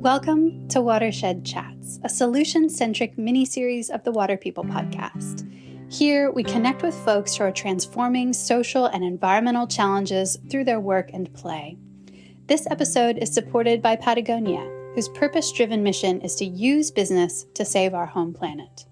Welcome to Watershed Chats, a solution-centric mini-series of the Water People podcast. Here, we connect with folks who are transforming social and environmental challenges through their work and play. This episode is supported by Patagonia, whose purpose-driven mission is to use business to save our home planet.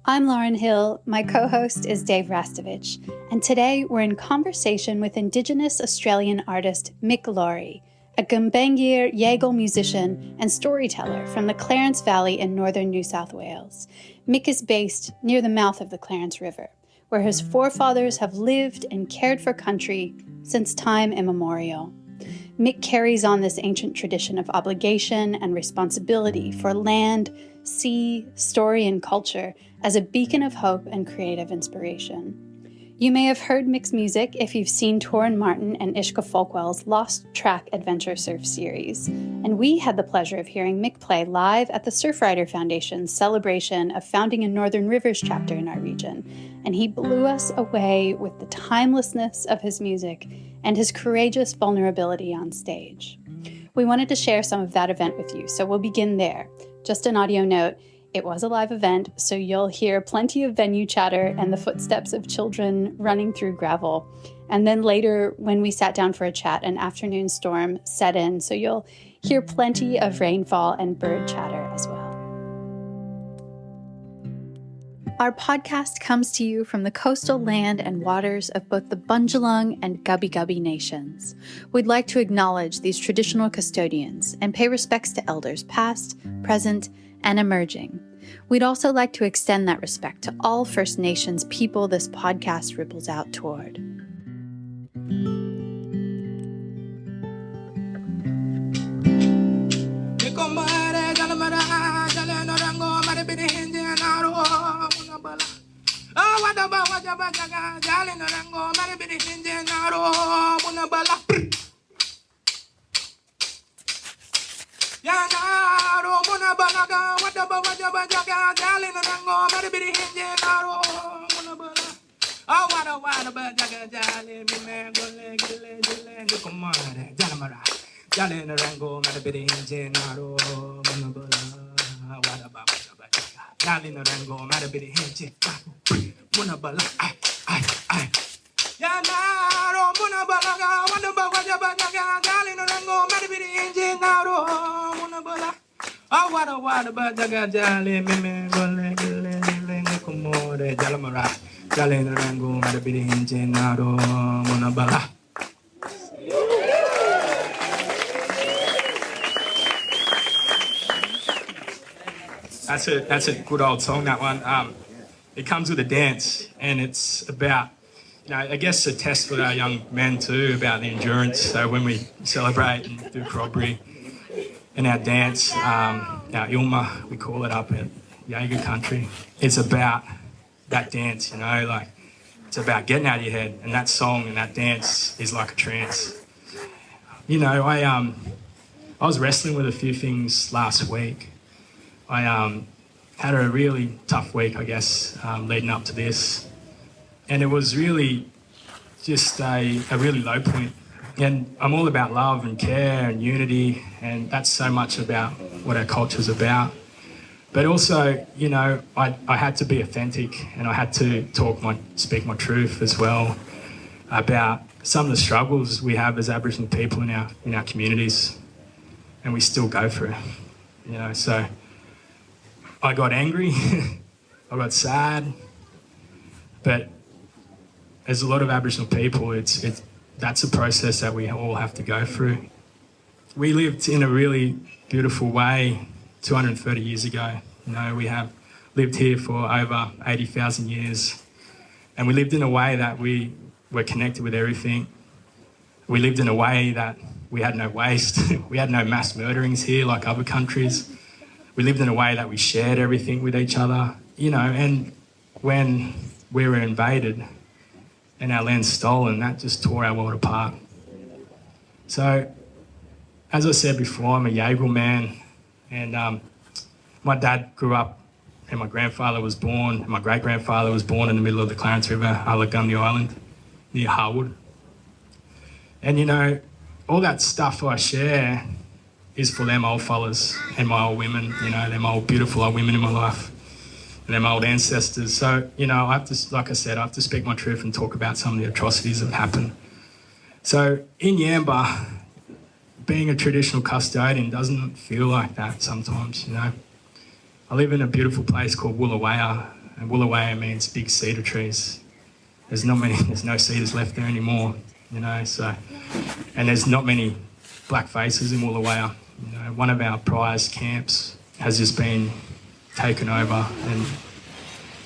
I'm Lauren Hill, my co-host is Dave Rastovich, and today we're in conversation with Indigenous Australian artist Mick, a Gumbayngirr Yaegl musician and storyteller from the Clarence Valley in northern New South Wales. Mick is based near the mouth of the Clarence River, where his forefathers have lived and cared for country since time immemorial. Mick carries on this ancient tradition of obligation and responsibility for land, sea, story, and culture as a beacon of hope and creative inspiration. You may have heard Mick's music if you've seen Torrin Martin and Ishka Folkwell's Lost Track Adventure Surf series, and we had the pleasure of hearing Mick play live at the Surfrider Foundation's celebration of founding a Northern Rivers chapter in our region, and he blew us away with the timelessness of his music and his courageous vulnerability on stage. We wanted to share some of that event with you, so we'll begin there. Just an audio note. It was a live event, so you'll hear plenty of venue chatter and the footsteps of children running through gravel. And then later, when we sat down for a chat, an afternoon storm set in, so you'll hear plenty of rainfall and bird chatter as well. Our podcast comes to you from the coastal land and waters of both the Bundjalung and Gubbi Gubbi nations. We'd like to acknowledge these traditional custodians and pay respects to elders past, present, and emerging. We'd also like to extend that respect to all First Nations people this podcast ripples out toward. That's a good old song, that one. It comes with a dance, and it's about, I guess a test for our young men too, about the endurance. So when we celebrate and do corroboree and our dance, our Ilma, we call it up at Yaegl country, it's about that dance, it's about getting out of your head, and that song and that dance is like a trance. I was wrestling with a few things last week. I had a really tough week, I guess, leading up to this. And it was really just a really low point. And I'm all about love and care and unity, and that's so much about what our culture's about. But also, I had to be authentic, and I had to speak my truth as well about some of the struggles we have as Aboriginal people in our communities, and we still go for it. So I got angry, I got sad, but as a lot of Aboriginal people, that's a process that we all have to go through. We lived in a really beautiful way 230 years ago. We have lived here for over 80,000 years, and we lived in a way that we were connected with everything. We lived in a way that we had no waste. We had no mass murderings here like other countries. We lived in a way that we shared everything with each other, and when we were invaded and our land stolen, that just tore our world apart. So, as I said before, I'm a Yaegl man, and my dad grew up, and my grandfather was born, and my great-grandfather was born in the middle of the Clarence River, Gumbayngirr Island, near Harwood. And all that stuff I share is for them old fellas and my old women, you know, them old beautiful old women in my life and them old ancestors. So, you know, I have to, like I said, I have to speak my truth and talk about some of the atrocities that happened. So in Yamba, being a traditional custodian doesn't feel like that sometimes, you know. I live in a beautiful place called Woolawaya, and Woolawaya means big cedar trees. There's no cedars left there anymore, you know, so, and there's not many black faces in Woolawaya. You know, one of our prized camps has just been taken over, and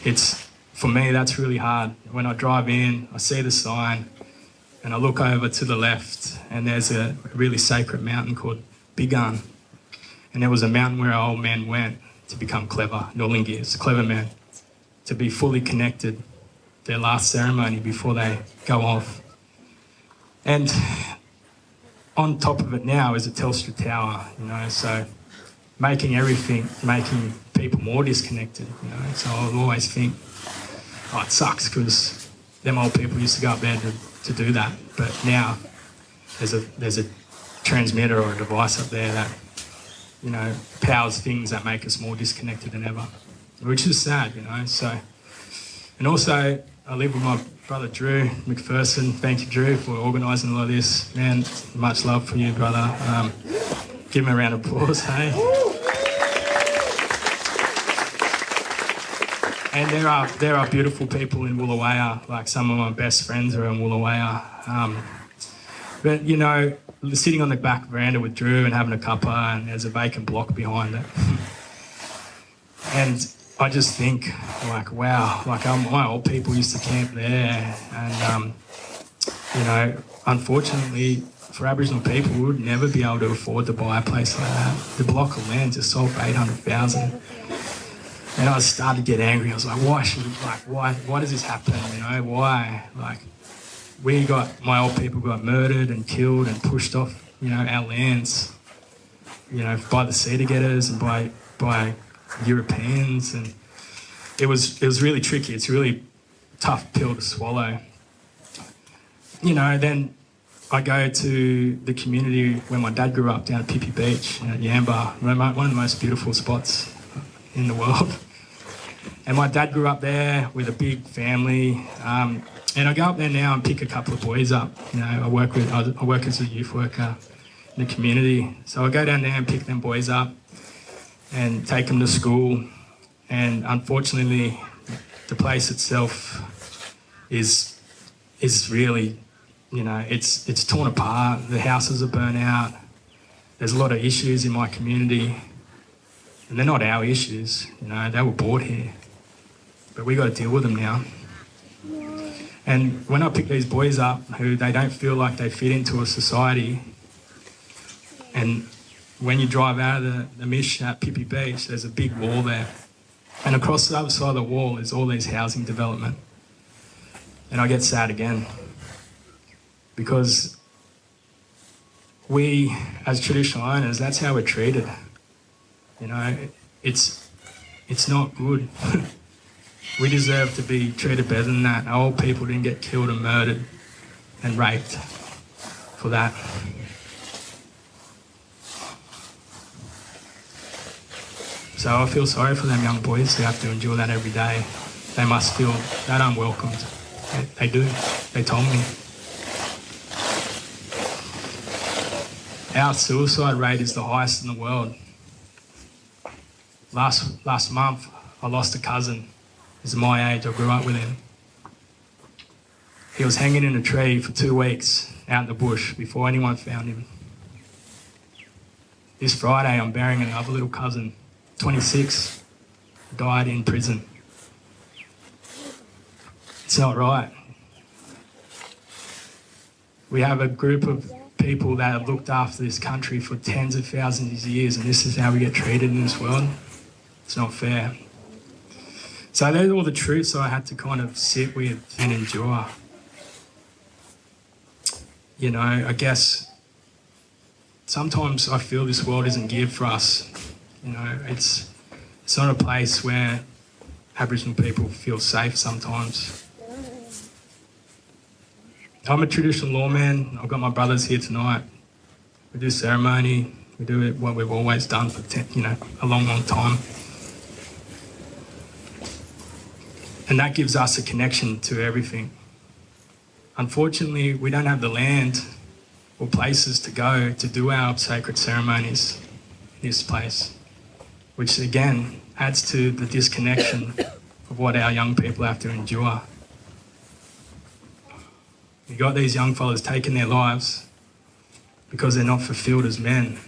it's, for me, that's really hard. When I drive in, I see the sign, and I look over to the left, and there's a really sacred mountain called Bigan, and there was a mountain where our old men went to become clever, Northern clever men, to be fully connected, their last ceremony before they go off. And on top of it now is a Telstra tower, you know, so making people more disconnected, you know. So I'll always think, oh, it sucks because them old people used to go up there to do that, but now there's a transmitter or a device up there that, you know, powers things that make us more disconnected than ever, which is sad, you know. So, and also I live with my brother Drew McPherson. Thank you, Drew, for organising all of this. Man, much love for you, brother. Give him a round of applause, hey? And there are beautiful people in Woolawaya, like some of my best friends are in Woolawaya. But, you know, sitting on the back veranda with Drew and having a cuppa, and there's a vacant block behind it. And I just think, like, wow, like my old people used to camp there, and, you know, unfortunately for Aboriginal people, we would never be able to afford to buy a place like that. The block of land just sold for $800,000. And I started to get angry. I was like, why does this happen? You know, why? Like, my old people got murdered and killed and pushed off, you know, our lands, you know, by the cedar getters and by Europeans, and it was really tricky. It's a really tough pill to swallow. You know, then I go to the community where my dad grew up down at Pippi Beach at Yamba, one of the most beautiful spots in the world. And my dad grew up there with a big family. And I go up there now and pick a couple of boys up. You know, I work as a youth worker in the community. So I go down there and pick them boys up and take them to school. And unfortunately, the place itself is really, you know, it's torn apart. The houses are burnt out. There's a lot of issues in my community. And they're not our issues, you know, they were brought here. But we got to deal with them now. And when I pick these boys up who they don't feel like they fit into a society, and when you drive out of the Mish at Pippi Beach, there's a big wall there. And across the other side of the wall is all these housing development. And I get sad again. Because we, as traditional owners, that's how we're treated. You know, it's not good. We deserve to be treated better than that. Our old people didn't get killed and murdered and raped for that. So I feel sorry for them young boys who have to endure that every day. They must feel that unwelcomed. They do. They told me. Our suicide rate is the highest in the world. Last month, I lost a cousin. He's my age, I grew up with him. He was hanging in a tree for 2 weeks out in the bush before anyone found him. This Friday, I'm burying another little cousin, 26, died in prison. It's not right. We have a group of people that have looked after this country for tens of thousands of years, and this is how we get treated in this world. It's not fair. So those are all the truths I had to kind of sit with and endure. You know, I guess sometimes I feel this world isn't geared for us. You know, it's not a place where Aboriginal people feel safe sometimes. I'm a traditional lawman. I've got my brothers here tonight. We do ceremony. We do it what we've always done for a long, long time. And that gives us a connection to everything. Unfortunately, we don't have the land or places to go to do our sacred ceremonies in this place, which again adds to the disconnection of what our young people have to endure. You've got these young fellas taking their lives because they're not fulfilled as men.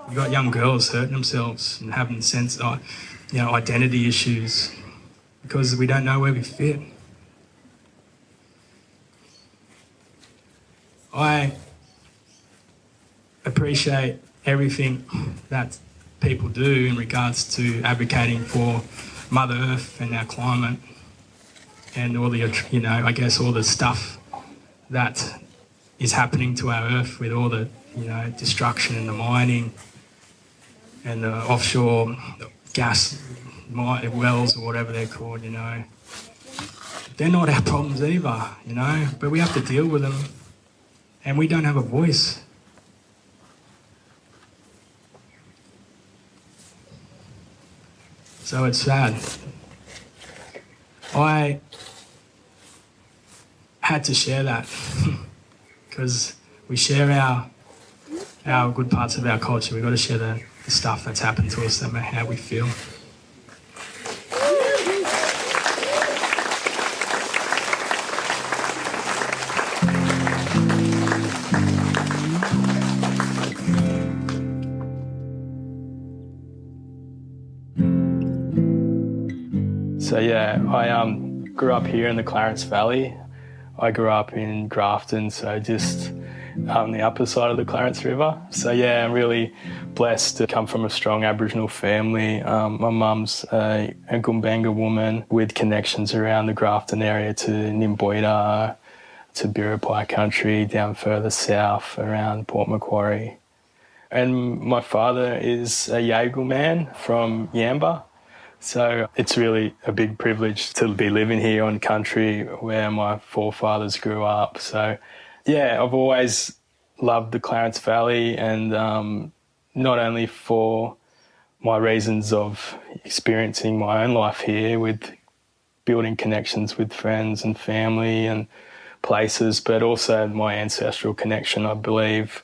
You've got young girls hurting themselves and having sense of, identity issues because we don't know where we fit. I appreciate everything that people do in regards to advocating for Mother Earth and our climate and all the, all the stuff that is happening to our Earth with all the, destruction and the mining and the offshore gas wells or whatever they're called, They're not our problems either, but we have to deal with them and we don't have a voice. So it's sad. I had to share that because we share our good parts of our culture. We've got to share the stuff that's happened to us and how we feel. So I grew up here in the Clarence Valley. I grew up in Grafton, so just on the upper side of the Clarence River. So I'm really blessed to come from a strong Aboriginal family. My mum's a Gumbayngirr woman with connections around the Grafton area to Nimboida, to Biripi country, down further south around Port Macquarie. And my father is a Yaegl man from Yamba. So it's really a big privilege to be living here on country where my forefathers grew up. So, I've always loved the Clarence Valley and not only for my reasons of experiencing my own life here with building connections with friends and family and places, but also my ancestral connection, I believe.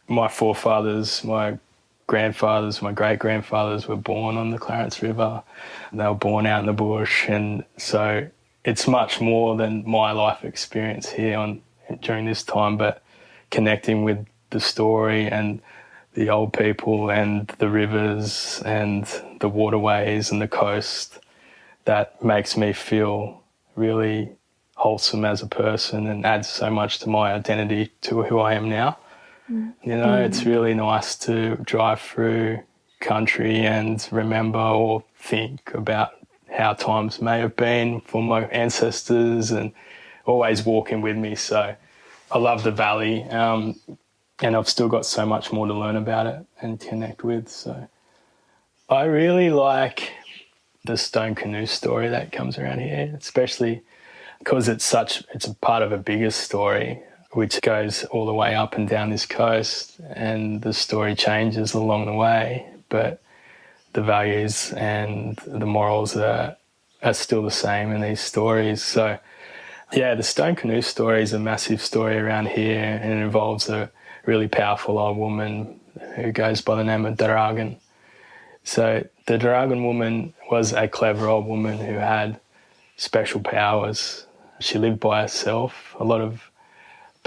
My forefathers, my grandfathers, my great-grandfathers were born on the Clarence River. They were born out in the bush, and so it's much more than my life experience here during this time, but connecting with the story and the old people and the rivers and the waterways and the coast, that makes me feel really wholesome as a person and adds so much to my identity to who I am now. It's really nice to drive through country and remember or think about how times may have been for my ancestors and always walking with me. So I love the valley and I've still got so much more to learn about it and connect with. So I really like the stone canoe story that comes around here, especially because it's a part of a bigger story which goes all the way up and down this coast, and the story changes along the way, but the values and the morals are still the same in these stories. So, the stone canoe story is a massive story around here, and it involves a really powerful old woman who goes by the name of Dragon. So the Dragon woman was a clever old woman who had special powers. She lived by herself. A lot of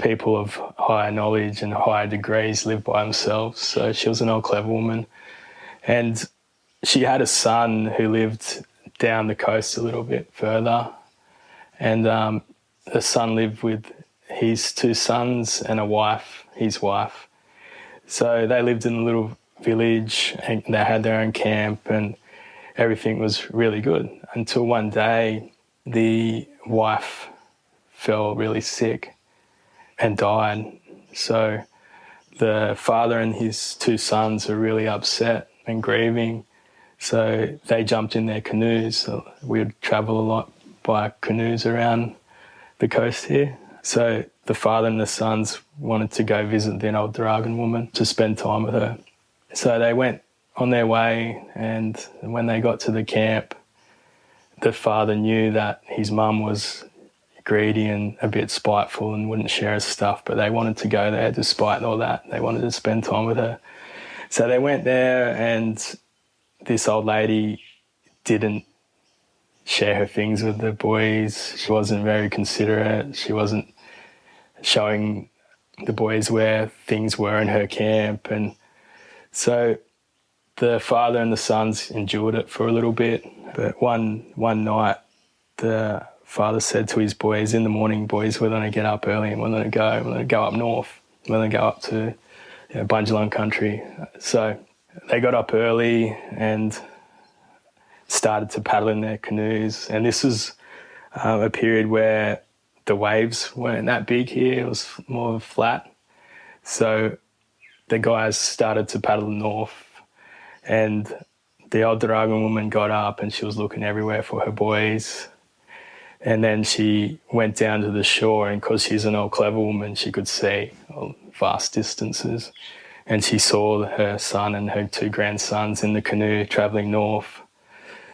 people of higher knowledge and higher degrees live by themselves. So she was an old clever woman. And she had a son who lived down the coast a little bit further. And the son lived with his two sons and his wife. So they lived in a little village and they had their own camp and everything was really good until one day the wife fell really sick and died. So the father and his two sons are really upset and grieving. So they jumped in their canoes. So we would travel a lot by canoes around the coast here. So the father and the sons wanted to go visit the old Dragon woman to spend time with her. So they went on their way, and when they got to the camp, the father knew that his mum was greedy and a bit spiteful and wouldn't share his stuff, but they wanted to go there despite all that. They wanted to spend time with her. So they went there, and this old lady didn't share her things with the boys. She wasn't very considerate. She wasn't showing the boys where things were in her camp. And so the father and the sons endured it for a little bit. But one night, the father said to his boys, in the morning, boys, we're going to get up early and we're going to go up north. We're going to go up to Bundjalung country. So they got up early and started to paddle in their canoes. And this was a period where the waves weren't that big here. It was more flat. So the guys started to paddle north, and the old Dragon woman got up and she was looking everywhere for her boys. And then she went down to the shore, and because she's an old clever woman, she could see vast distances. And she saw her son and her two grandsons in the canoe travelling north.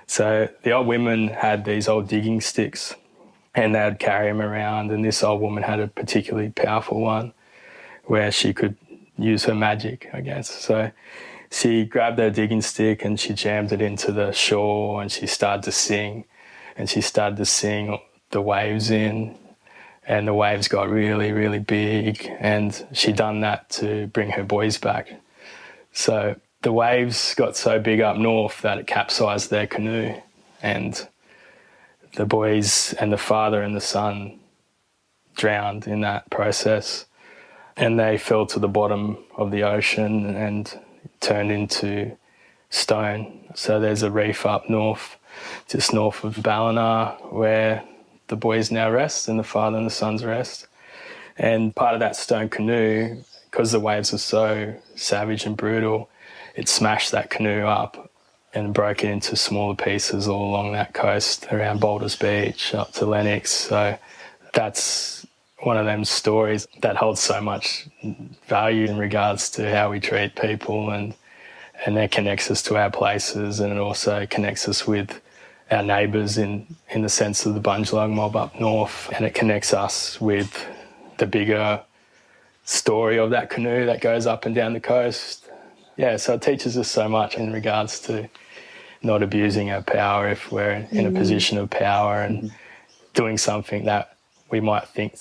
So the old women had these old digging sticks, and they'd carry them around, and this old woman had a particularly powerful one where she could use her magic, I guess. So she grabbed her digging stick and she jammed it into the shore, and she started to sing. And she started to sing the waves in, and the waves got really, really big, and she done that to bring her boys back. So the waves got so big up north that it capsized their canoe, and the boys and the father and the son drowned in that process, and they fell to the bottom of the ocean and turned into stone. So there's a reef up north, just north of Ballina, where the boys now rest and the father and the sons rest. And part of that stone canoe, because the waves were so savage and brutal, it smashed that canoe up and broke it into smaller pieces all along that coast around Boulders Beach up to Lennox. So that's one of them stories that holds so much value in regards to how we treat people, and it connects us to our places, and it also connects us with our neighbours in the sense of the Bundjalung mob up north, and it connects us with the bigger story of that canoe that goes up and down the coast. Yeah, so it teaches us so much in regards to not abusing our power if we're in a position of power, and doing something that we might think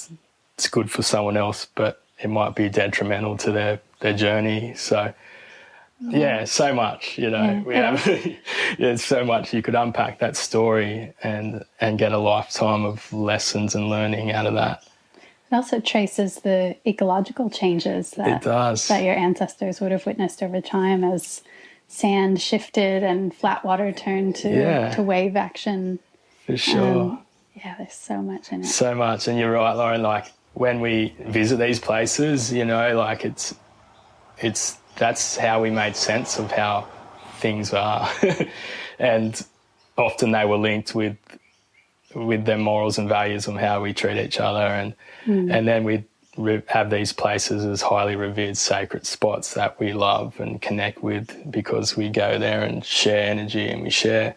it's good for someone else, but it might be detrimental to their journey. So, yeah, so much, you know. There's so much you could unpack that story and get a lifetime of lessons and learning out of that. It also traces the ecological changes that your ancestors would have witnessed over time as sand shifted and flat water turned to wave action. For sure. There's so much in it. So much. And you're right, Lauren, like when we visit these places, you know, like it's that's how we made sense of how things are. And often they were linked with their morals and values on how we treat each other, and then we have these places as highly revered sacred spots that we love and connect with, because we go there and share energy, and we share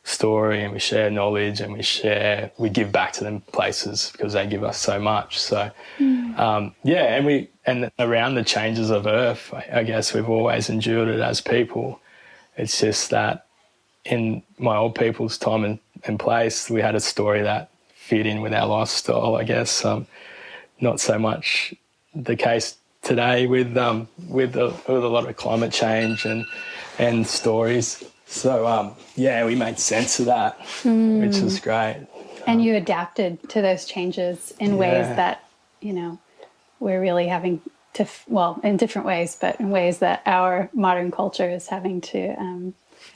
story, and we share knowledge, and we give back to them places because they give us so much. So and around the changes of earth, I guess we've always endured it as people. It's just that in my old people's time and place, we had a story that fit in with our lifestyle, I guess. Not so much the case today with a lot of climate change and stories. So, we made sense of that, which was great. And you adapted to those changes in ways that, you know, we're really having to, in different ways, but in ways that our modern culture is having to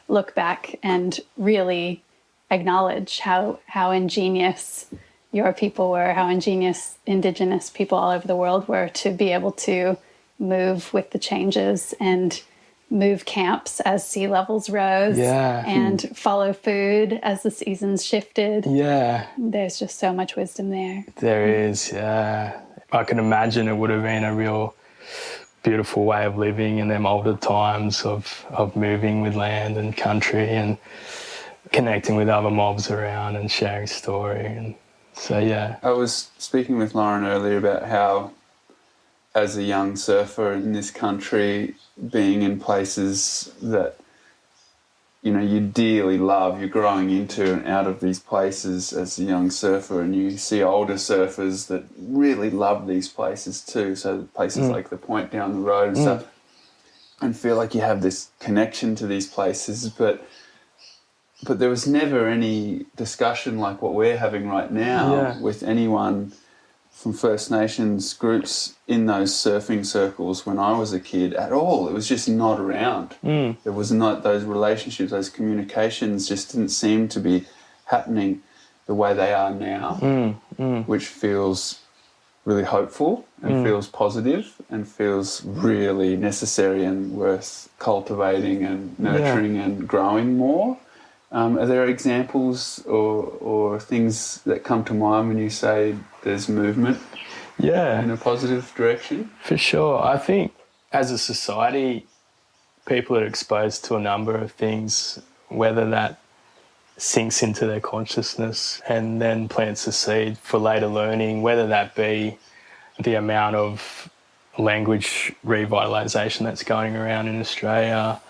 look back and really acknowledge how ingenious your people were, how ingenious Indigenous people all over the world were to be able to move with the changes and move camps as sea levels rose and follow food as the seasons shifted. Yeah. There's just so much wisdom there. There is, yeah. I can imagine it would have been a real beautiful way of living in them older times of moving with land and country and connecting with other mobs around and sharing story. And so, yeah. I was speaking with Lauren earlier about how, as a young surfer in this country, being in places that, you know, you dearly love, you're growing into and out of these places as a young surfer, and you see older surfers that really love these places too, so places like the Point down the road and stuff, and feel like you have this connection to these places, but there was never any discussion like what we're having right now with anyone from First Nations groups in those surfing circles when I was a kid at all. It was just not around. There was not those relationships, those communications just didn't seem to be happening the way they are now, which feels really hopeful and feels positive and feels really necessary and worth cultivating and nurturing and growing more. Are there examples or things that come to mind when you say there's movement in a positive direction? For sure. I think as a society, people are exposed to a number of things, whether that sinks into their consciousness and then plants a seed for later learning, whether that be the amount of language revitalisation that's going around in Australia,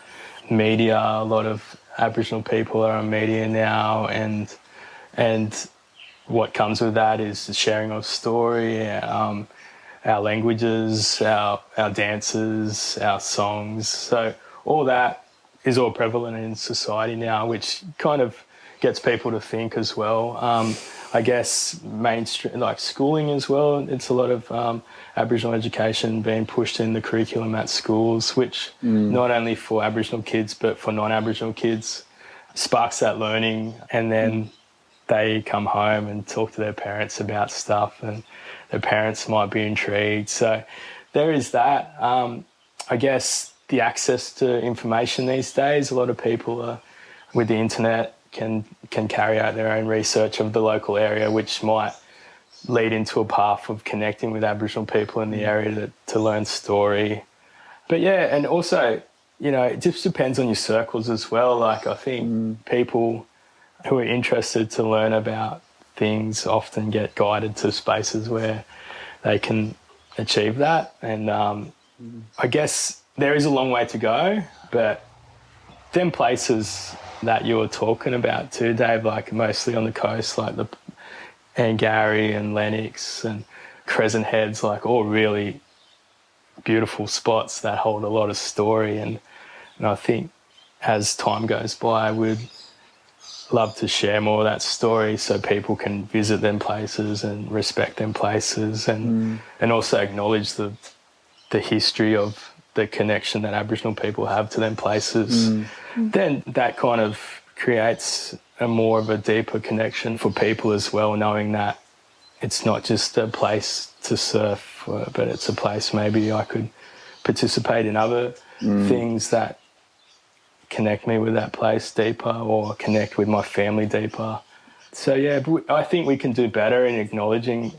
media, a lot of Aboriginal people are on media now, and what comes with that is the sharing of story, our languages, our dances, our songs. So all that is all prevalent in society now, which kind of gets people to think as well. I guess mainstream, like schooling as well, it's a lot of Aboriginal education being pushed in the curriculum at schools, which not only for Aboriginal kids but for non-Aboriginal kids sparks that learning, and then they come home and talk to their parents about stuff and their parents might be intrigued. So there is that. I guess the access to information these days, a lot of people are, with the internet, can carry out their own research of the local area, which might lead into a path of connecting with Aboriginal people in the area to learn story. But yeah, and also, you know, it just depends on your circles as well. Like I think people who are interested to learn about things often get guided to spaces where they can achieve that. And I guess there is a long way to go, but them places that you were talking about too, Dave, like mostly on the coast, like the Angari and Lennox and Crescent Heads, like all really beautiful spots that hold a lot of story. And I think as time goes by, we'd love to share more of that story so people can visit them places and respect them places, and also acknowledge the history of the connection that Aboriginal people have to them places. Then that kind of creates a more of a deeper connection for people as well, knowing that it's not just a place to surf, but it's a place maybe I could participate in other things that connect me with that place deeper, or connect with my family deeper. So yeah, I think we can do better in acknowledging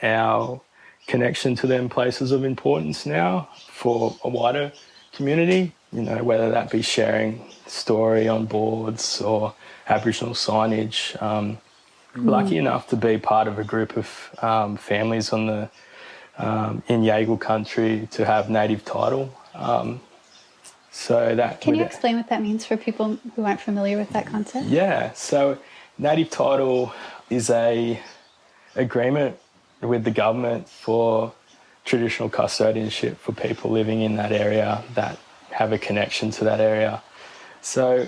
our connection to them places of importance now for a wider community, you know, whether that be sharing story on boards or Aboriginal signage. Lucky enough to be part of a group of families on the in Yaegl country to have native title. So that Can you explain what that means for people who aren't familiar with that concept? Yeah, so native title is a agreement with the government for traditional custodianship for people living in that area that have a connection to that area. So,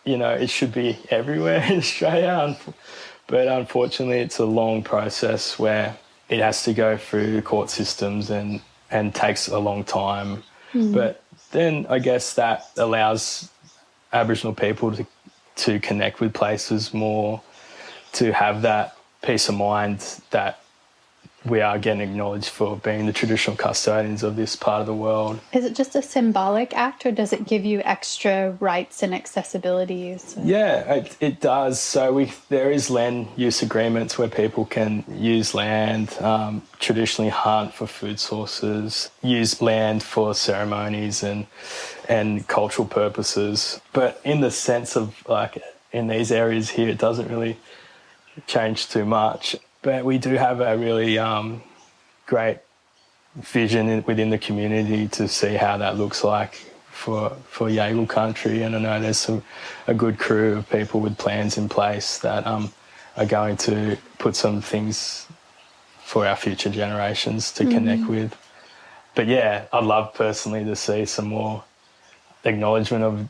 you know, it should be everywhere in Australia, but unfortunately it's a long process where it has to go through the court systems and takes a long time. But then I guess that allows Aboriginal people to connect with places more, to have that peace of mind that we are getting acknowledged for being the traditional custodians of this part of the world. Is it just a symbolic act, or does it give you extra rights and accessibilities? Yeah, it does. So there is land use agreements where people can use land, traditionally hunt for food sources, use land for ceremonies and cultural purposes. But in the sense of, like, in these areas here, it doesn't really change too much. But we do have a really great vision within the community to see how that looks like for Yaegl country. And I know there's a good crew of people with plans in place that are going to put some things for our future generations to connect with. But yeah, I'd love personally to see some more acknowledgement of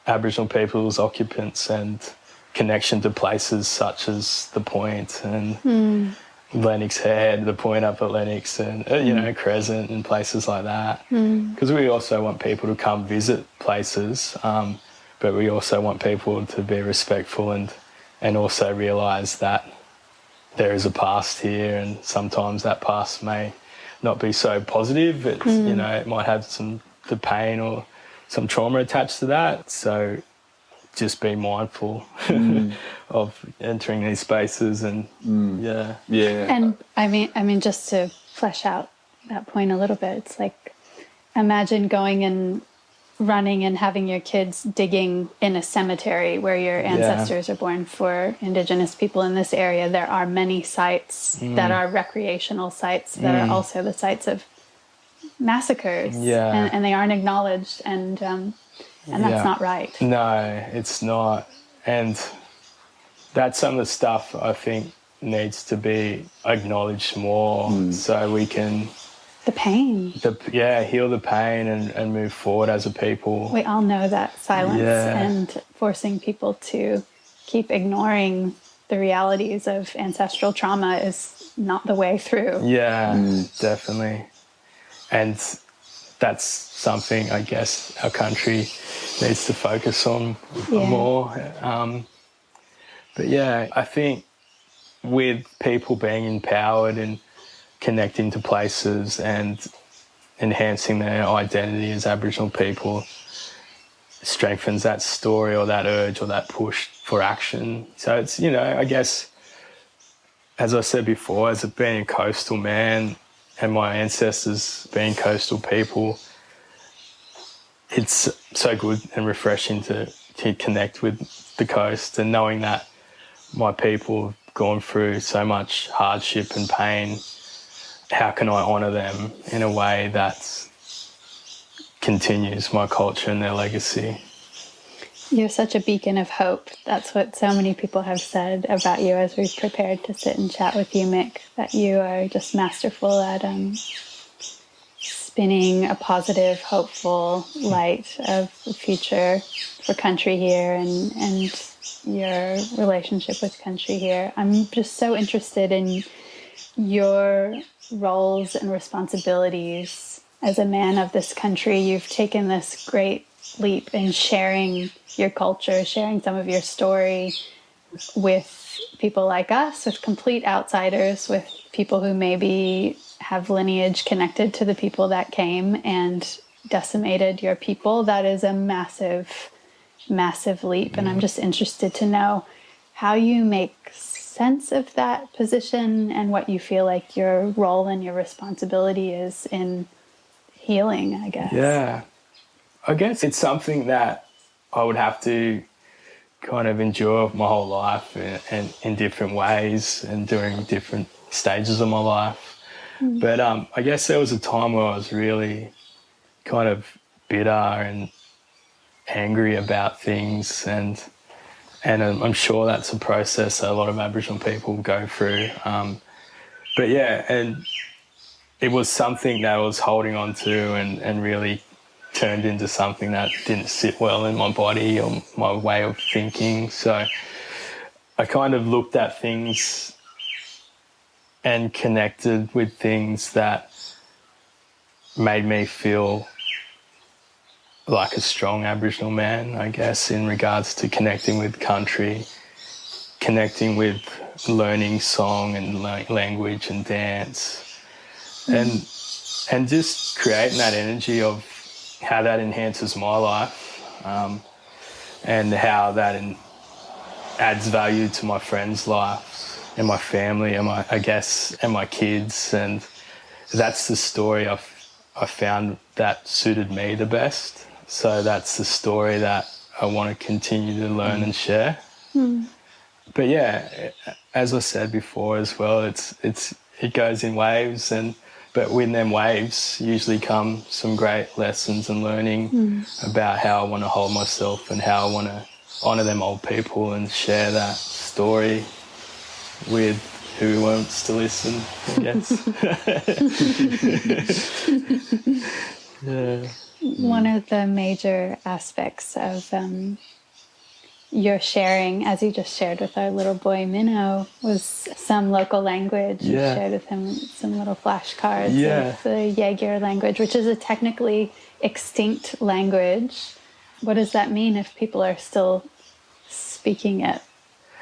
Aboriginal people's occupants and connection to places such as the Point and Lennox Head, the Point up at Lennox, and Crescent and places like that. Because we also want people to come visit places, but we also want people to be respectful and also realise that there is a past here, and sometimes that past may not be so positive. It's, it might have the pain or some trauma attached to that. So just be mindful of entering these spaces and yeah. And I mean, just to flesh out that point a little bit, it's like, imagine going and running and having your kids digging in a cemetery where your ancestors are born. For Indigenous people in this area, there are many sites that are recreational sites that are also the sites of massacres, and they aren't acknowledged, and that's not right. No, it's not. And that's some of the stuff I think needs to be acknowledged more so we can... The pain. Heal the pain and move forward as a people. We all know that silence and forcing people to keep ignoring the realities of ancestral trauma is not the way through. Yeah, definitely. And that's something I guess our country needs to focus on more. But yeah, I think with people being empowered and connecting to places and enhancing their identity as Aboriginal people strengthens that story or that urge or that push for action. So it's, I guess, as I said before, as being a coastal man and my ancestors being coastal people, it's so good and refreshing to connect with the coast, and knowing that my people have gone through so much hardship and pain. How can I honour them in a way that continues my culture and their legacy? You're such a beacon of hope. That's what so many people have said about you as we've prepared to sit and chat with you, Mick, that you are just masterful at spinning a positive, hopeful light of the future for country here and your relationship with country here. I'm just so interested in your roles and responsibilities as a man of this country. You've taken this great leap in sharing your culture, sharing some of your story with people like us, with complete outsiders, with people who maybe have lineage connected to the people that came and decimated your people. That is a massive, massive leap. And I'm just interested to know how you make sense of that position and what you feel like your role and your responsibility is in healing, I guess. Yeah. I guess it's something that I would have to kind of endure my whole life and in different ways and during different stages of my life. But I guess there was a time where I was really kind of bitter and angry about things, and I'm sure that's a process that a lot of Aboriginal people go through. But yeah, and it was something that I was holding on to and really turned into something that didn't sit well in my body or my way of thinking. So I kind of looked at things and connected with things that made me feel like a strong Aboriginal man, I guess, in regards to connecting with country, connecting with learning song and language and dance, and just creating that energy of how that enhances my life, and how that adds value to my friends' lives and my family and my kids. And that's the story I found that suited me the best. So that's the story that I want to continue to learn and share. But yeah, as I said before as well, it goes in waves, but with them waves usually come some great lessons and learning about how I want to hold myself and how I want to honour them old people and share that story with who wants to listen, I guess. Yeah. One of the major aspects of your sharing, as you just shared with our little boy Minnow, was some local language. You shared with him some little flashcards of the Yaegl language, which is a technically extinct language. What does that mean if people are still speaking it?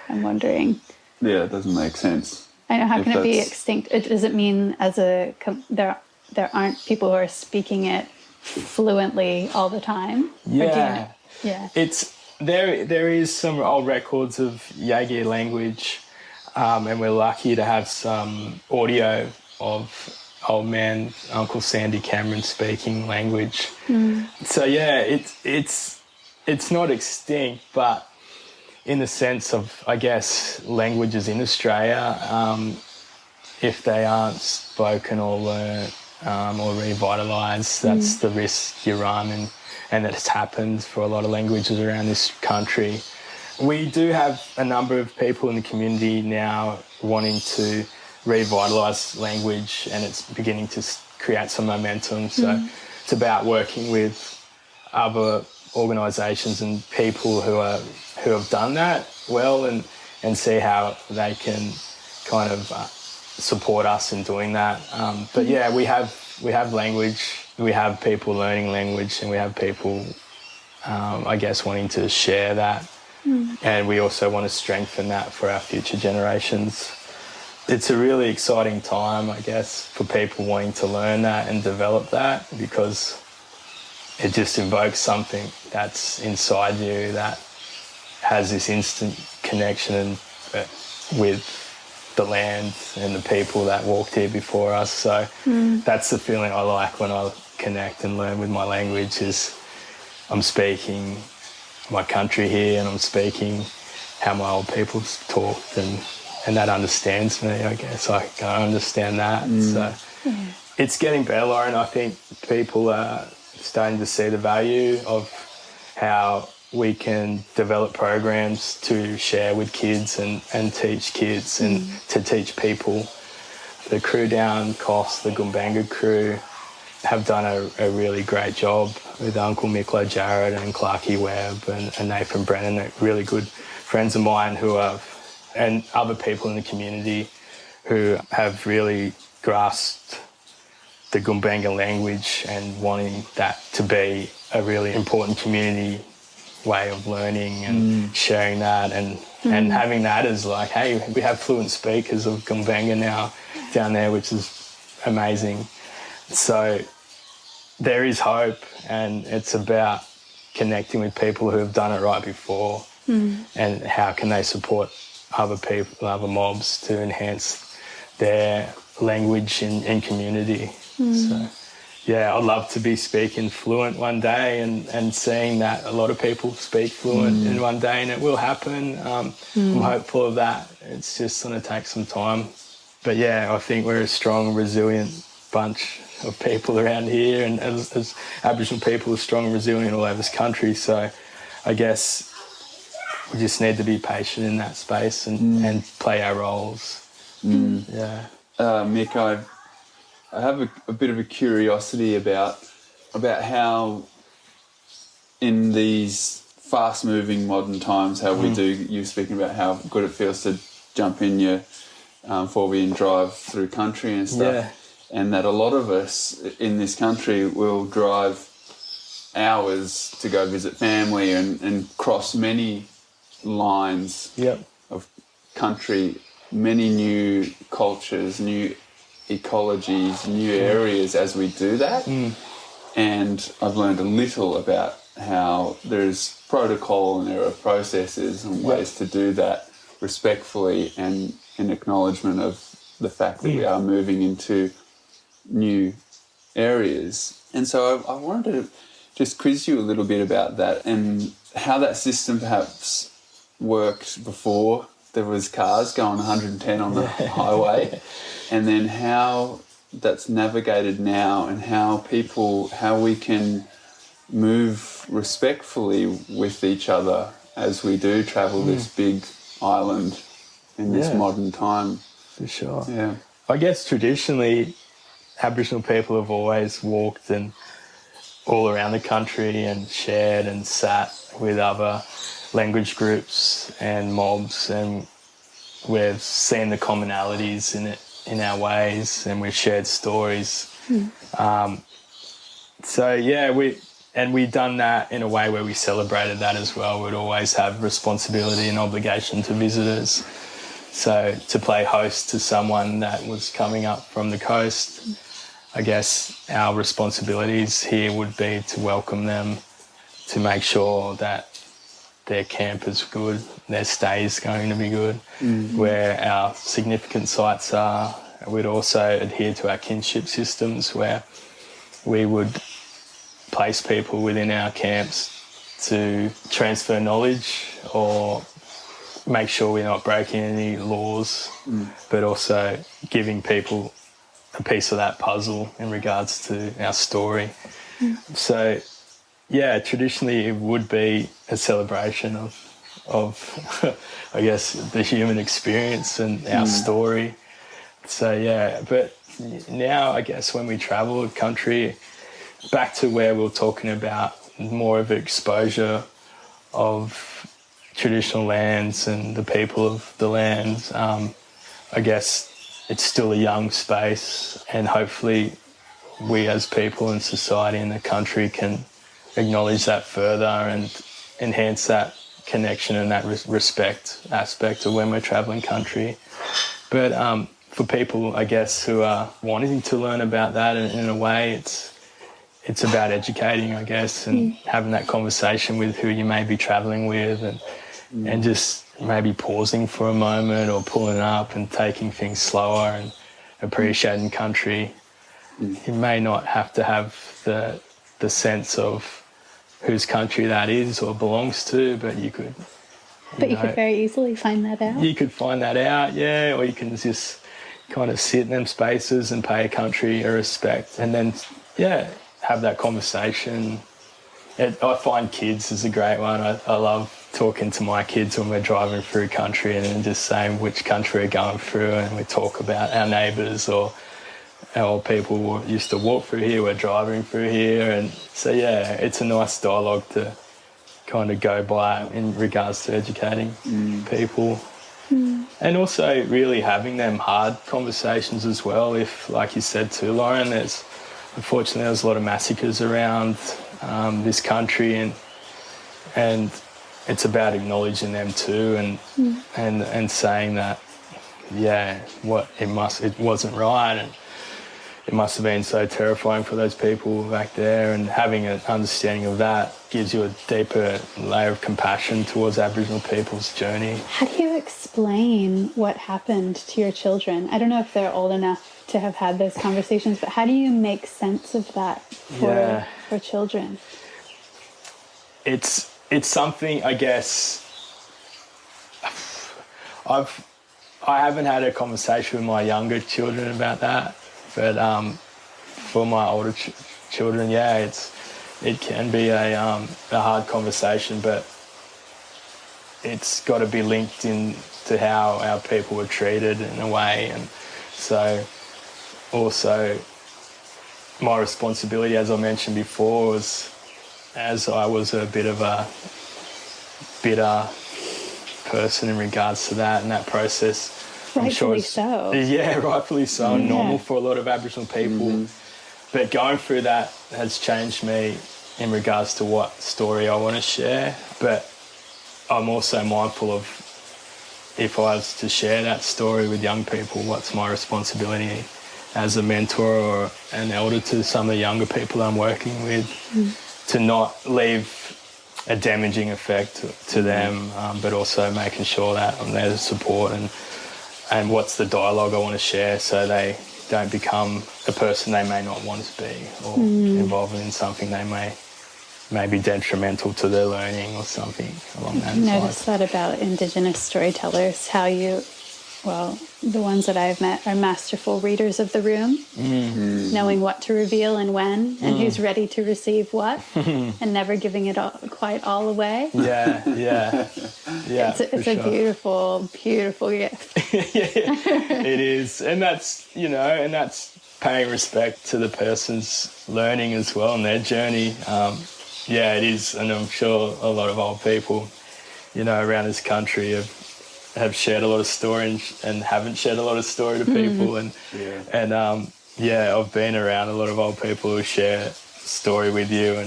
I'm wondering. Yeah, it doesn't make sense. I know. How can it be extinct? Does it mean there aren't people who are speaking it fluently all the time? Yeah. Yeah. There is some old records of Yaegl language, and we're lucky to have some audio of old man Uncle Sandy Cameron speaking language. So yeah, it's not extinct, but in the sense of, I guess, languages in Australia, if they aren't spoken or learnt or revitalised, that's the risk you run, and that has happened for a lot of languages around this country. We do have a number of people in the community now wanting to revitalise language, and it's beginning to create some momentum. So it's about working with other organisations and people who have done that well, and see how they can kind of support us in doing that. But yeah, we have language, we have people learning language, and we have people, I guess, wanting to share that. And we also want to strengthen that for our future generations. It's a really exciting time, I guess, for people wanting to learn that and develop that, because it just invokes something that's inside you that has this instant connection with the land and the people that walked here before us. So that's the feeling I like when I connect and learn with my language, is I'm speaking my country here, and I'm speaking how my old people talked, and that understands me, I guess. I understand that. So it's getting better, Lauren. I think people are starting to see the value of how we can develop programs to share with kids and teach kids and to teach people. The crew down Cost, the Gumbayngirr crew, have done a really great job with Uncle Mick Jarrett and Clarkie Webb and Nathan Brennan, really good friends of mine and other people in the community who have really grasped the Gumbayngirr language and wanting that to be a really important community way of learning and sharing that and having that as like, hey, we have fluent speakers of Gumbayngirr now down there, which is amazing. So there is hope, and it's about connecting with people who have done it right before and how can they support other people, other mobs to enhance their language and community. So yeah, I'd love to be speaking fluent one day and seeing that a lot of people speak fluent in one day, and it will happen. I'm hopeful of that. It's just going to take some time. But yeah, I think we're a strong, resilient bunch of people around here, and as Aboriginal people are strong and resilient all over this country. So I guess we just need to be patient in that space and play our roles. Yeah. Mick, I have a bit of a curiosity about how in these fast-moving modern times, how we do, you were speaking about how good it feels to jump in your four-wheel and drive through country and stuff, and that a lot of us in this country will drive hours to go visit family and cross many lines of country many new cultures, new ecologies, new areas as we do that. And I've learned a little about how there's protocol and there are processes and ways to do that respectfully and in acknowledgement of the fact that we are moving into new areas. And so I wanted to just quiz you a little bit about that and how that system perhaps worked before there was cars going 110 on the highway, and then how that's navigated now and how we can move respectfully with each other as we do travel this big island in this modern time. For sure. Yeah. I guess traditionally Aboriginal people have always walked and all around the country and shared and sat with other language groups and mobs, and we've seen the commonalities in our ways, and we've shared stories. We've done that in a way where we celebrated that as well. We'd always have responsibility and obligation to visitors. So to play host to someone that was coming up from the coast, I guess our responsibilities here would be to welcome them, to make sure that their camp is good, their stay is going to be good, where our significant sites are. We'd also adhere to our kinship systems, where we would place people within our camps to transfer knowledge or make sure we're not breaking any laws, but also giving people a piece of that puzzle in regards to our story. So, yeah, traditionally it would be a celebration of I guess, the human experience and our story. So, yeah, but now I guess when we travel the country, back to where we were talking about more of exposure of traditional lands and the people of the land, I guess it's still a young space, and hopefully we as people in society and the country can acknowledge that further and enhance that connection and that respect aspect of when we're travelling country. But for people, I guess, who are wanting to learn about that, in a way it's about educating, I guess, and having that conversation with who you may be travelling with, and just maybe pausing for a moment or pulling up and taking things slower and appreciating country. You may not have to have the sense of whose country that is or belongs to, but you could... You could very easily find that out. You could find that out, yeah, or you can just kind of sit in them spaces and pay a country a respect, and then, yeah, have that conversation. I find kids is a great one. I love talking to my kids when we're driving through country and then just saying which country we're going through, and we talk about our neighbours or people who used to walk through here, we're driving through here. And so, yeah, it's a nice dialogue to kind of go by in regards to educating people. And also really having them hard conversations as well. If, like you said too, Lauren, unfortunately there's a lot of massacres around this country, and it's about acknowledging them too, and saying that, yeah, it wasn't right, and it must have been so terrifying for those people back there, and having an understanding of that gives you a deeper layer of compassion towards Aboriginal people's journey. How do you explain what happened to your children? I don't know if they're old enough to have had those conversations, but how do you make sense of that for children? It's something, I guess, I haven't had a conversation with my younger children about that, but for my older children, yeah, it can be a hard conversation, but it's got to be linked in to how our people were treated in a way. And so also my responsibility, as I mentioned before, was, as I was a bit of a bitter person in regards to that and that process. Rightfully so. Yeah, rightfully so, and normal for a lot of Aboriginal people. But going through that has changed me in regards to what story I want to share. But I'm also mindful of if I was to share that story with young people, what's my responsibility as a mentor or an elder to some of the younger people I'm working with, to not leave a damaging effect to them, but also making sure that I'm there to support and what's the dialogue I want to share so they don't become a person they may not want to be or involved in something they may be detrimental to their learning or something along that I've noticed that about Indigenous storytellers, how the ones that I've met are masterful readers of the room, knowing what to reveal and when, and who's ready to receive what, and never giving it quite all away. Yeah. It's a beautiful, beautiful gift. It is, and that's paying respect to the person's learning as well and their journey. It is, and I'm sure a lot of old people, around this country have shared a lot of story and haven't shared a lot of story to people, I've been around a lot of old people who share story with you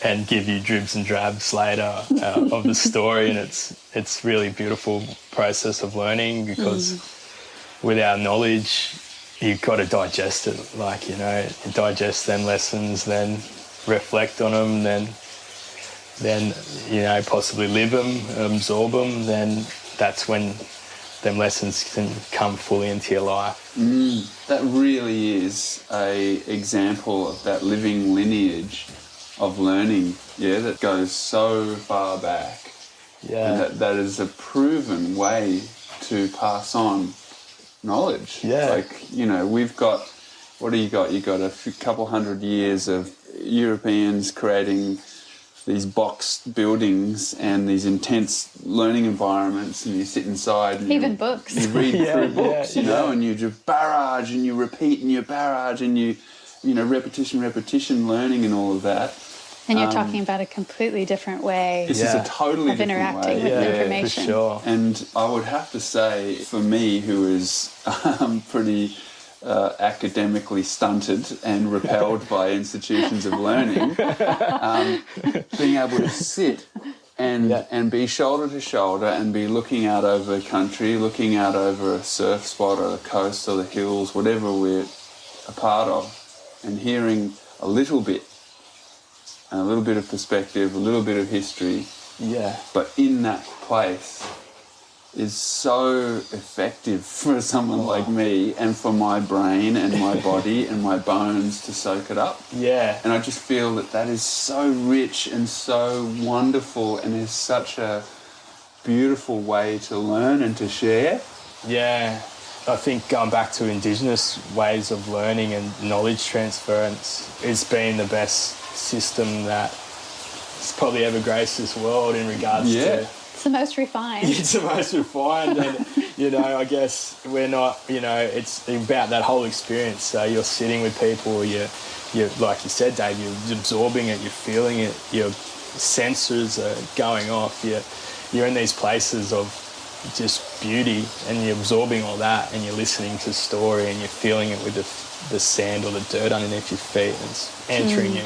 and give you dribs and drabs later of the story, and it's really beautiful process of learning because without knowledge you've got to digest it, digest them lessons, then reflect on them, then possibly live them, absorb them, then that's when them lessons can come fully into your life. That really is a example of that living lineage of learning, that goes so far back. Yeah. And that is a proven way to pass on knowledge. Yeah. We've got, what do you got? You got couple hundred years of Europeans creating these boxed buildings and these intense learning environments, and you sit inside and even books. You read through books, and you just barrage and you repeat and you barrage and you repetition learning and all of that. And you're talking about a completely different way. This is a totally of different interacting way. with information. For sure. And I would have to say, for me, who is pretty academically stunted and repelled by institutions of learning, being able to sit and be shoulder to shoulder and be looking out over a country, looking out over a surf spot or the coast or the hills, whatever we're a part of, and hearing a little bit of perspective, a little bit of history, but in that place is so effective for someone like me and for my brain and my body and my bones to soak it up. Yeah. And I just feel that is so rich and so wonderful and is such a beautiful way to learn and to share. Yeah. I think going back to Indigenous ways of learning and knowledge transference, it's been the best system that's probably ever graced this world in regards to... It's the most refined. It's the most refined, and I guess we're not. It's about that whole experience. So you're sitting with people. You're like you said, Dave. You're absorbing it. You're feeling it. Your sensors are going off. You're in these places of just beauty, and you're absorbing all that, and you're listening to story, and you're feeling it with the sand or the dirt underneath your feet, and it's entering you.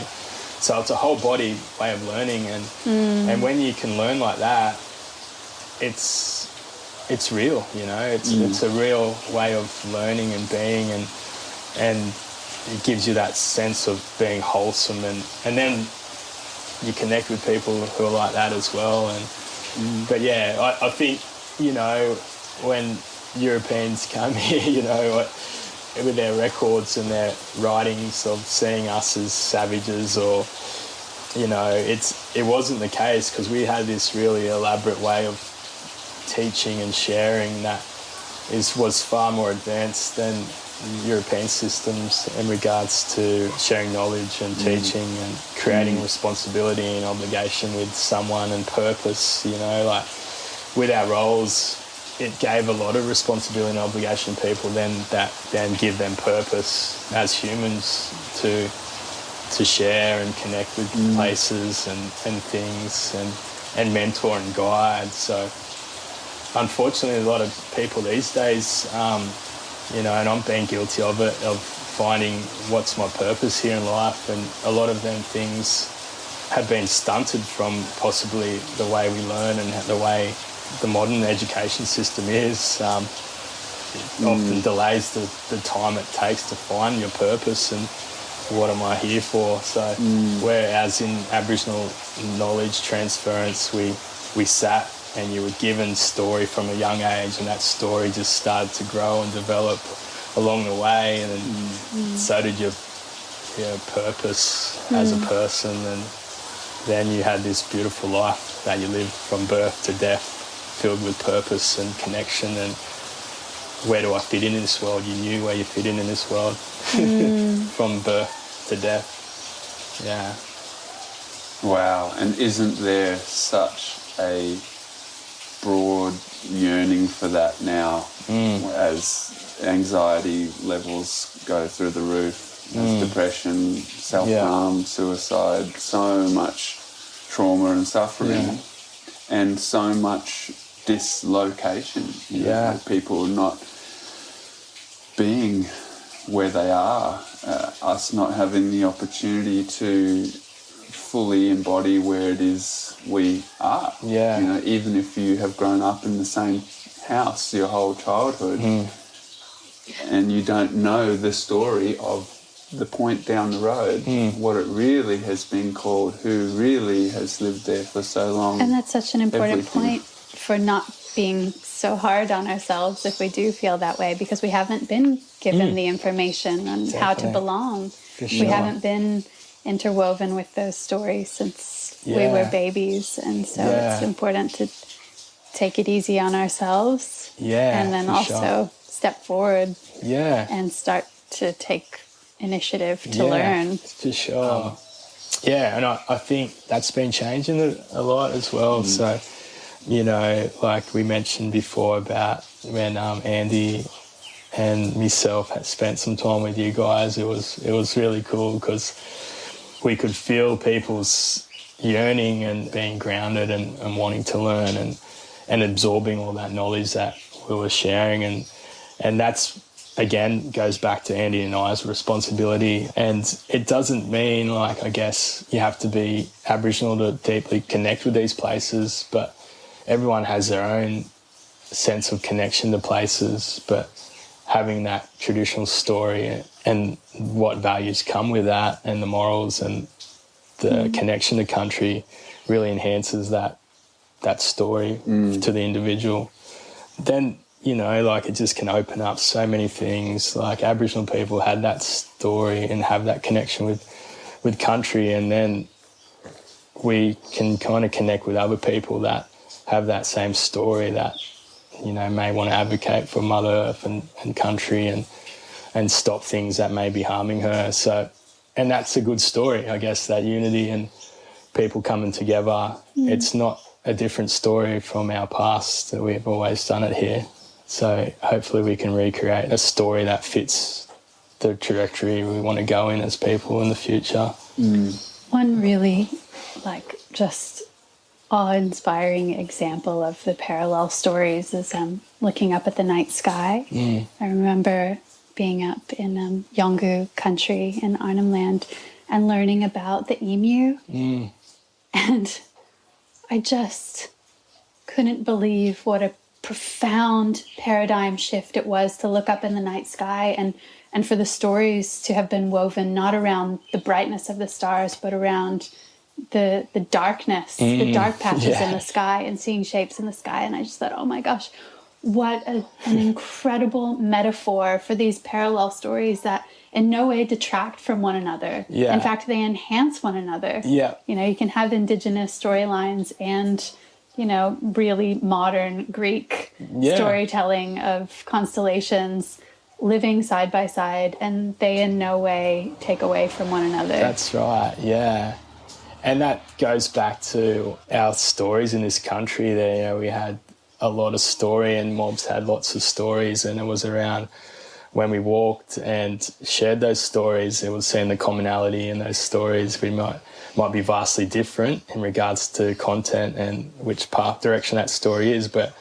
So it's a whole body way of learning, and when you can learn like that. It's real, It's a real way of learning and being, and it gives you that sense of being wholesome, and then you connect with people who are like that as well. But I think when Europeans come here, with their records and their writings of seeing us as savages or. It wasn't the case because we had this really elaborate way of teaching and sharing that was far more advanced than European systems in regards to sharing knowledge and teaching and creating responsibility and obligation with someone and purpose, with our roles it gave a lot of responsibility and obligation to people then give them purpose as humans to share and connect with places and things and mentor and guide. So unfortunately, a lot of people these days, and I'm being guilty of it, of finding what's my purpose here in life, and a lot of them things have been stunted from possibly the way we learn and the way the modern education system is. It often delays the time it takes to find your purpose and what am I here for. So whereas in Aboriginal knowledge transference, we sat and you were given story from a young age, and that story just started to grow and develop along the way, and then so did your purpose as a person, and then you had this beautiful life that you lived from birth to death, filled with purpose and connection and where do I fit in this world? You knew where you fit in this world from birth to death. Yeah. Wow. And isn't there such a broad yearning for that now as anxiety levels go through the roof, as depression, self-harm, suicide, so much trauma and suffering and so much dislocation, you know, people not being where they are, us not having the opportunity to fully embody where it is we are. Yeah. You know, even if you have grown up in the same house your whole childhood and you don't know the story of the point down the road, what it really has been called, who really has lived there for so long. And that's such an important point for not being so hard on ourselves if we do feel that way, because we haven't been given the information on how to belong. We haven't been interwoven with those stories since we were babies, and so it's important to take it easy on ourselves and then also step forward and start to take initiative to learn. For sure. And I think that's been changing a lot as well. So, you know, like we mentioned before about when Andy and myself had spent some time with you guys, it was really cool because we could feel people's yearning and being grounded and wanting to learn and absorbing all that knowledge that we were sharing. And that's, again, goes back to Andy and I's responsibility. And it doesn't mean, like, I guess you have to be Aboriginal to deeply connect with these places, but everyone has their own sense of connection to places, but having that traditional story and what values come with that and the morals and the connection to country really enhances that story to the individual. Then, you know, like it just can open up so many things. Like Aboriginal people had that story and have that connection with country, and then we can kind of connect with other people that have that same story that, you know, may want to advocate for Mother Earth and country and stop things that may be harming her. So, and that's a good story, I guess, that unity and people coming together. It's not a different story from our past, that we've always done it here. So hopefully we can recreate a story that fits the trajectory we want to go in as people in the future. One really, like, just awe-inspiring example of the parallel stories is looking up at the night sky. I remember being up in Yaegl country in Arnhem Land and learning about the emu. And I just couldn't believe what a profound paradigm shift it was to look up in the night sky and for the stories to have been woven not around the brightness of the stars, but around the darkness, the dark patches in the sky, and seeing shapes in the sky. And I just thought, oh my gosh, what an incredible metaphor for these parallel stories that in no way detract from one another. In fact, they enhance one another. You know, you can have Indigenous storylines and, you know, really modern Greek storytelling of constellations living side by side, and they in no way take away from one another. That's right, And that goes back to our stories in this country. There, you know, we had a lot of story, and mobs had lots of stories, and it was around when we walked and shared those stories, it was seeing the commonality in those stories. We might be vastly different in regards to content and which path direction that story is, but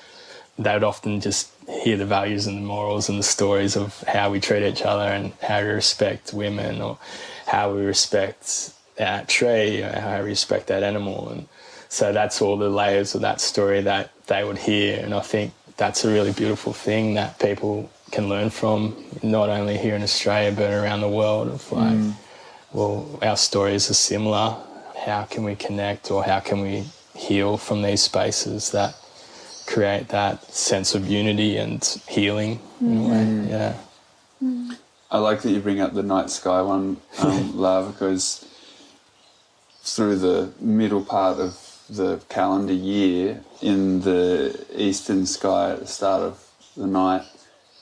they would often just hear the values and the morals and the stories of how we treat each other and how we respect women, or how we respect that tree, or how we respect that animal. And so that's all the layers of that story that they would hear. And I think that's a really beautiful thing that people can learn from, not only here in Australia but around the world, of like, well, our stories are similar. How can we connect, or how can we heal from these spaces that create that sense of unity and healing in a way? Yeah. I like that you bring up the night sky one, La, because through the middle part of the calendar year, in the eastern sky at the start of the night,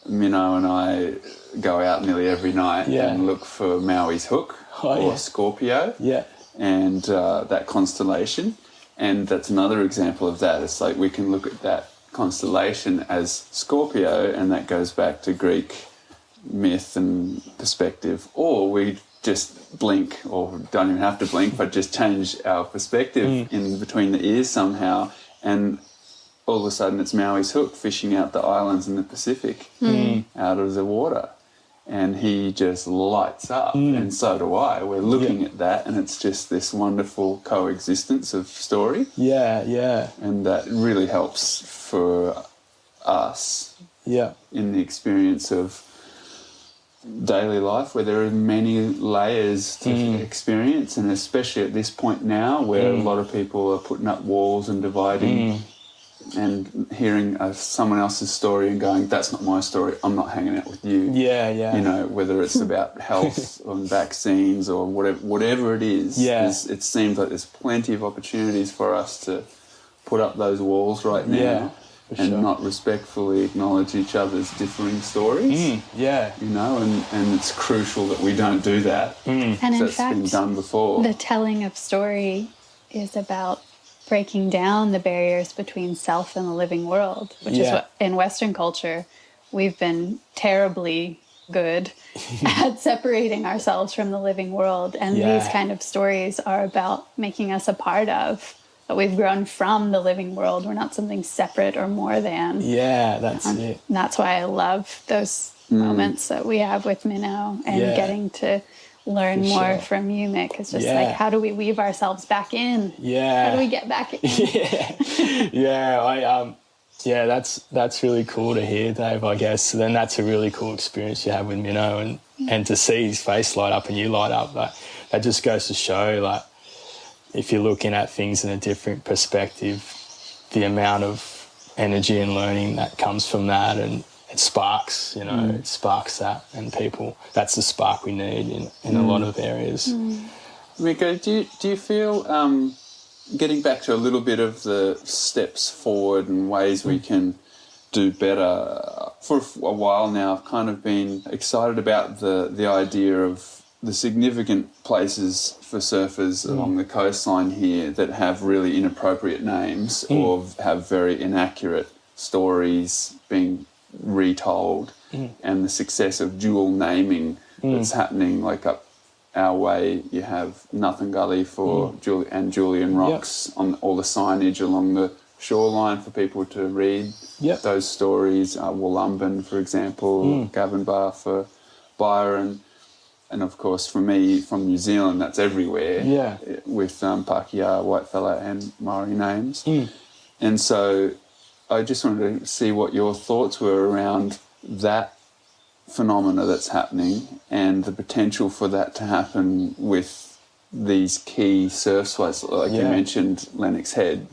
Minnow and I go out nearly every night and look for Maui's Hook or Scorpio and that constellation. And that's another example of that. It's like we can look at that constellation as Scorpio, and that goes back to Greek myth and perspective, or we just blink, or don't even have to blink, but just change our perspective in between the ears somehow, and all of a sudden it's Maui's Hook fishing out the islands in the Pacific out of the water, and he just lights up, and so do I. We're looking at that, and it's just this wonderful coexistence of story. And that really helps for us in the experience of daily life, where there are many layers to experience, and especially at this point now where a lot of people are putting up walls and dividing and hearing someone else's story and going, that's not my story, I'm not hanging out with you. You know, whether it's about health or vaccines or whatever it is, it seems like there's plenty of opportunities for us to put up those walls right now. And not respectfully acknowledge each other's differing stories. You know, and it's crucial that we don't do that. And in fact, been done before. The telling of story is about breaking down the barriers between self and the living world, which is what, in Western culture, we've been terribly good at separating ourselves from the living world. And these kind of stories are about making us a part of. But we've grown from the living world. We're not something separate or more than. That's it. And that's why I love those moments that we have with Minnow and getting to learn more from you, Mick. It's just like, how do we weave ourselves back in? How do we get back in? That's really cool to hear, Dave, I guess. So then that's a really cool experience you have with Minnow, and to see his face light up and you light up, like, that just goes to show, like, if you're looking at things in a different perspective, the amount of energy and learning that comes from that, and it sparks, you know, it sparks that, and people, that's the spark we need in a lot of areas. Miko, do you feel, getting back to a little bit of the steps forward and ways we can do better, for a while now I've kind of been excited about the idea of the significant places for surfers along the coastline here that have really inappropriate names or have very inaccurate stories being retold, and the success of dual naming that's happening, like up our way. You have Nothing Gully for Julian Rocks on all the signage along the shoreline for people to read those stories. Wollumben, for example, Gavin Bar for Byron. And, of course, for me, from New Zealand, that's everywhere with Pakeha, Whitefella and Maori names. And so I just wanted to see what your thoughts were around that phenomena that's happening and the potential for that to happen with these key surf spots, like you mentioned, Lennox Head.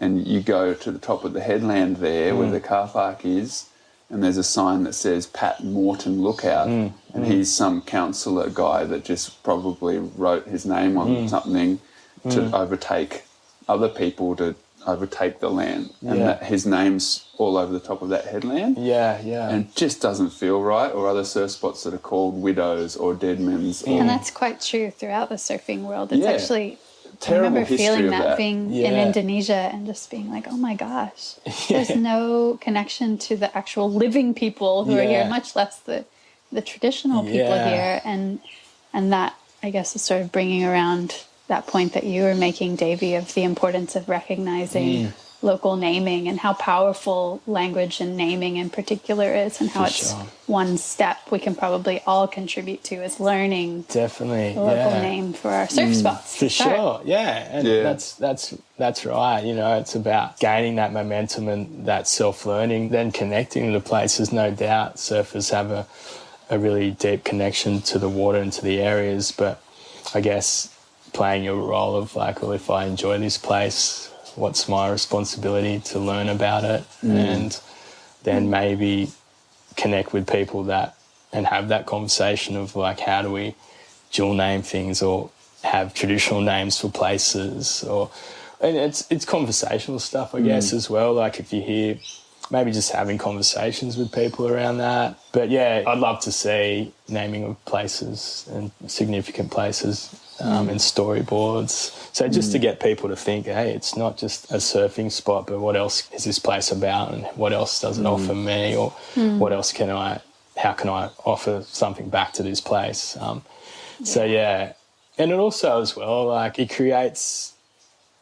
And you go to the top of the headland there where the car park is, and there's a sign that says Pat Morton Lookout, and he's some councillor guy that just probably wrote his name on something to overtake other people, to overtake the land, and that his name's all over the top of that headland. And it just doesn't feel right. Or other surf spots that are called Widows or Deadman's. And that's quite true throughout the surfing world. It's actually... Terrible I remember feeling that being in Yeah. Indonesia and just being like, oh my gosh, there's no connection to the actual living people who are here, much less the traditional people here. And that, I guess, is sort of bringing around that point that you were making, Davey, of the importance of recognizing local naming and how powerful language and naming in particular is, and how it's one step we can probably all contribute to is learning definitely the local name for our surf spots. For sure, yeah. And that's right. You know, it's about gaining that momentum and that self-learning, then connecting to places. No doubt surfers have a really deep connection to the water and to the areas, but I guess playing your role of like, well, if I enjoy this place, what's my responsibility to learn about it and then maybe connect with people that and have that conversation of like, how do we dual name things or have traditional names for places, and it's conversational stuff, I guess, as well. Like if you hear, maybe just having conversations with people around that. But yeah, I'd love to see naming of places and significant places and storyboards. So just to get people to think, hey, it's not just a surfing spot, but what else is this place about and what else does it offer me, or what else how can I offer something back to this place? So yeah, and it also as well, like it creates,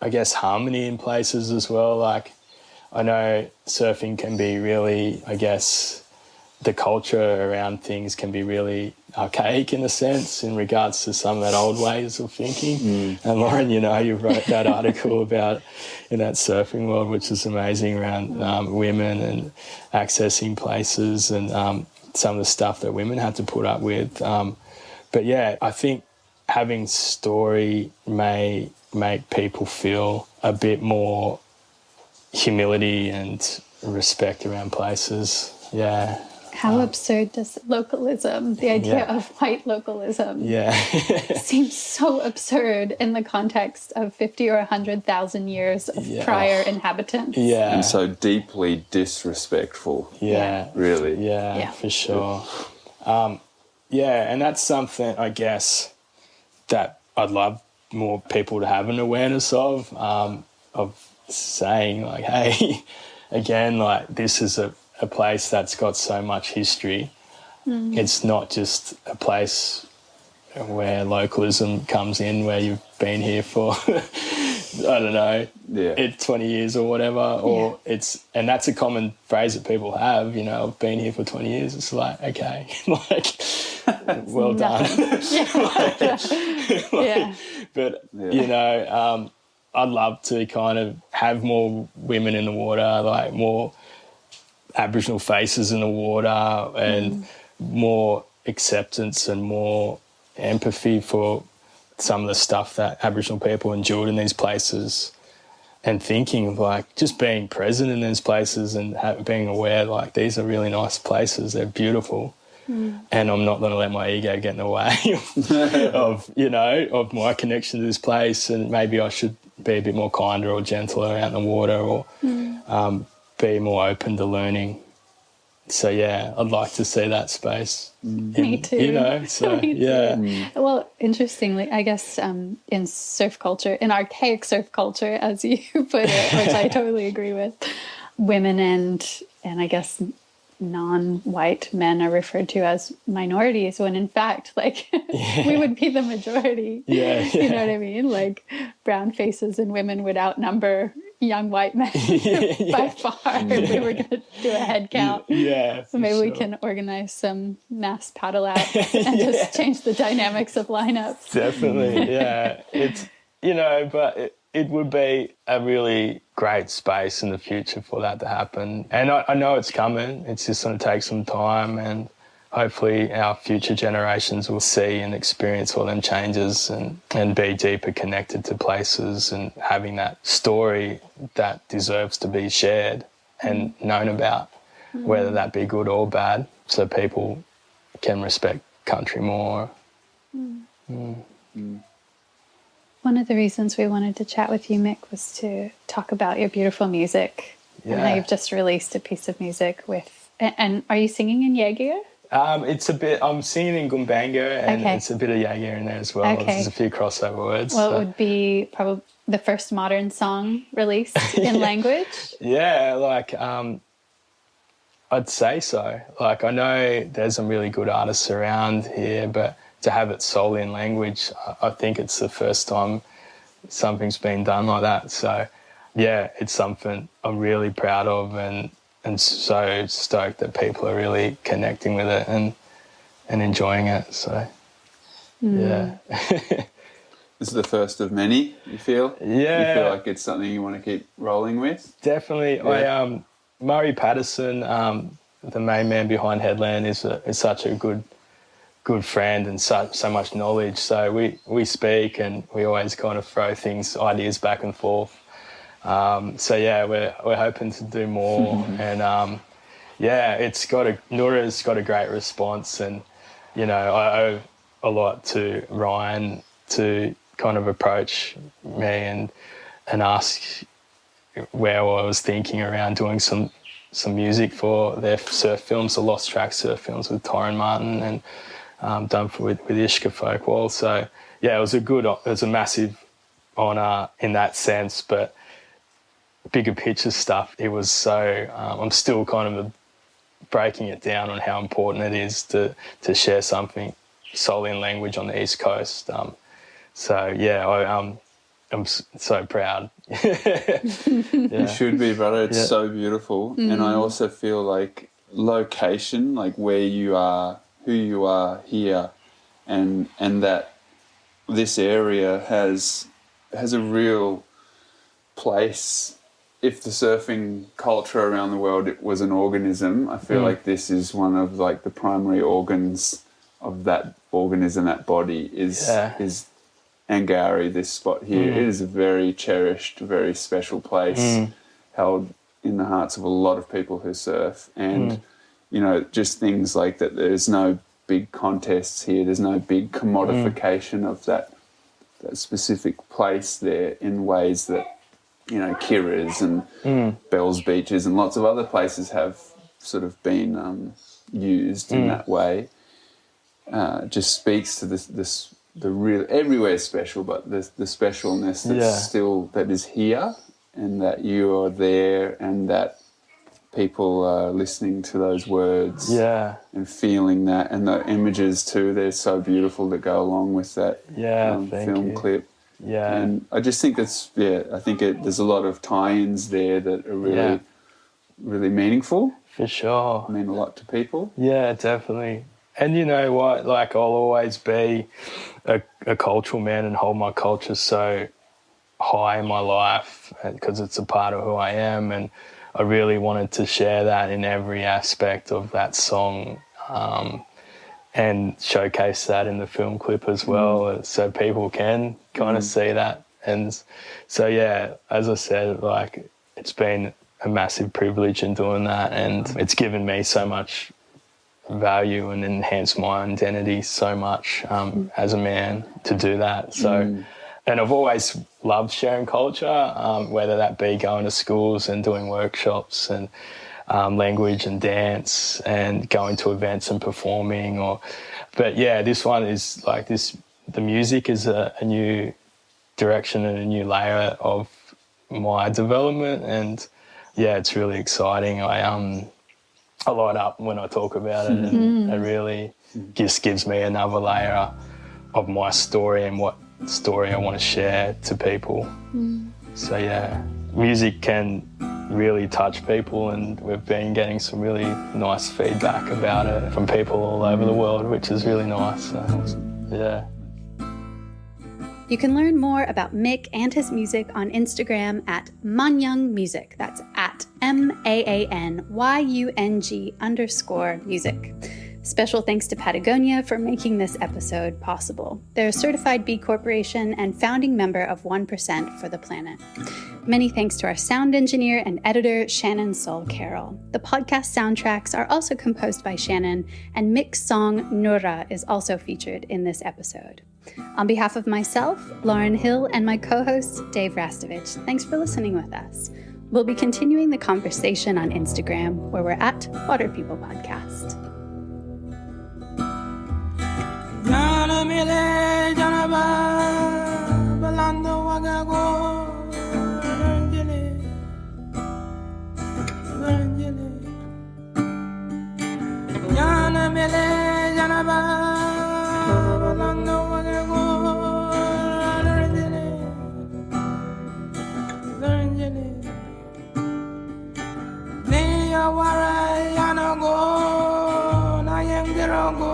I guess, harmony in places as well. Like I know surfing can be really, I guess, the culture around things can be really archaic in a sense in regards to some of that old ways of thinking. And Lauren, you know, you wrote that article about in that surfing world, which is amazing, around women and accessing places and some of the stuff that women had to put up with. But yeah, I think having story may make people feel a bit more humility and respect around places. Yeah. How absurd does localism, the idea of white localism, seems so absurd in the context of 50 or 100,000 years of prior inhabitants. Yeah. And so deeply disrespectful. Yeah. Really. Yeah, for sure. And that's something, I guess, that I'd love more people to have an awareness of saying like, hey, again, like this is a place that's got so much history. It's not just a place where localism comes in, where you've been here for I don't know, 20 years or whatever, or and that's a common phrase that people have, you know, I've been here for 20 years. It's like, okay, like, well done. But, you know, I'd love to kind of have more women in the water, like more Aboriginal faces in the water, and more acceptance and more empathy for some of the stuff that Aboriginal people endured in these places, and thinking of like just being present in these places and being aware like these are really nice places, they're beautiful, and I'm not going to let my ego get in the way of, you know, of my connection to this place, and maybe I should be a bit more kinder or gentler out in the water, or be more open to learning. So yeah, I'd like to see that space. Me too. You know, so Well, interestingly, I guess in surf culture, in archaic surf culture, as you put it, which I totally agree with, women and I guess non-white men are referred to as minorities, when in fact, like, we would be the majority. You know what I mean? Like, brown faces and women would outnumber young white men by far if we were going to do a head count. So maybe we can organize some mass paddle outs and just change the dynamics of lineups. Definitely, it's, you know, but it would be a really great space in the future for that to happen. And I know it's coming. It's just going to take some time, and hopefully our future generations will see and experience all them changes and be deeper connected to places and having that story that deserves to be shared and known about, whether that be good or bad, so people can respect country more. One of the reasons we wanted to chat with you, Mick, was to talk about your beautiful music and how you've just released a piece of music with... And are you singing in Yaegl? It's a bit... I'm singing in Gumbayngirr, and it's a bit of Yaegl in there as well. There's a few crossover words. Well, it would be probably the first modern song released in language? Yeah, like... I'd say so. Like, I know there's some really good artists around here, but to have it solely in language, I think it's the first time something's been done like that. So yeah, it's something I'm really proud of, and so stoked that people are really connecting with it and enjoying it. So, yeah. This is the first of many, you feel? Yeah. You feel like it's something you want to keep rolling with? Definitely. Yeah. Murray Patterson, the main man behind Headland, is such a good friend and so much knowledge. So we speak and we always kind of throw ideas back and forth. So yeah, we're hoping to do more, and Nura's got a great response, and you know, I owe a lot to Ryan to kind of approach me and ask where I was thinking around doing some music for their surf films, the Lost Track surf films with Torrin Martin, and done with Ishka Folkwall. So yeah, it was a massive honour in that sense, but bigger picture stuff, it was so, I'm still kind of breaking it down on how important it is to share something solely in language on the East Coast. So yeah, I'm so proud. Yeah. You should be, brother. It's so beautiful. And I also feel like location, like where you are, who you are here, and that this area has a real place. If the surfing culture around the world was an organism, I feel like this is one of like the primary organs of that organism, that body is Angari, this spot here. It is a very cherished, very special place, held in the hearts of a lot of people who surf. And, you know, just things like that. There's no big contests here. There's no big commodification of that specific place there in ways that, you know, Kirra's and Bell's Beaches and lots of other places have sort of been used in that way. Just speaks to the real, everywhere's special, but the specialness that's still, that is here, and that you are there, and that people are listening to those words and feeling that, and the images too, they're so beautiful that go along with that film clip. Yeah. And I just think I think there's a lot of tie-ins there that are really, really meaningful. For sure. Mean a lot to people. Yeah, definitely. And you know what, like I'll always be a cultural man and hold my culture so high in my life because it's a part of who I am, and I really wanted to share that in every aspect of that song and showcase that in the film clip as well, so people can kind of see that. And so, yeah, as I said, like it's been a massive privilege in doing that, and it's given me so much value and enhanced my identity so much as a man to do that. So, and I've always loved sharing culture, whether that be going to schools and doing workshops and language and dance and going to events and performing. But yeah, this one is like this. The music is a new direction and a new layer of my development, and yeah, it's really exciting. I light up when I talk about it, and it really just gives me another layer of my story and what story I want to share to people. So yeah, music can really touch people, and we've been getting some really nice feedback about it from people all over the world, which is really nice. So, yeah. You can learn more about Mick and his music on Instagram at Manyung Music. That's at MAANYUNG_music. Special thanks to Patagonia for making this episode possible. They're a certified B Corporation and founding member of 1% for the planet. Many thanks to our sound engineer and editor, Shannon Sol Carroll. The podcast soundtracks are also composed by Shannon, and Mick's song Nura is also featured in this episode. On behalf of myself, Lauren Hill, and my co-host, Dave Rastovich, thanks for listening with us. We'll be continuing the conversation on Instagram, where we're at Water People Podcast. Zanjani warai anago na yengirogo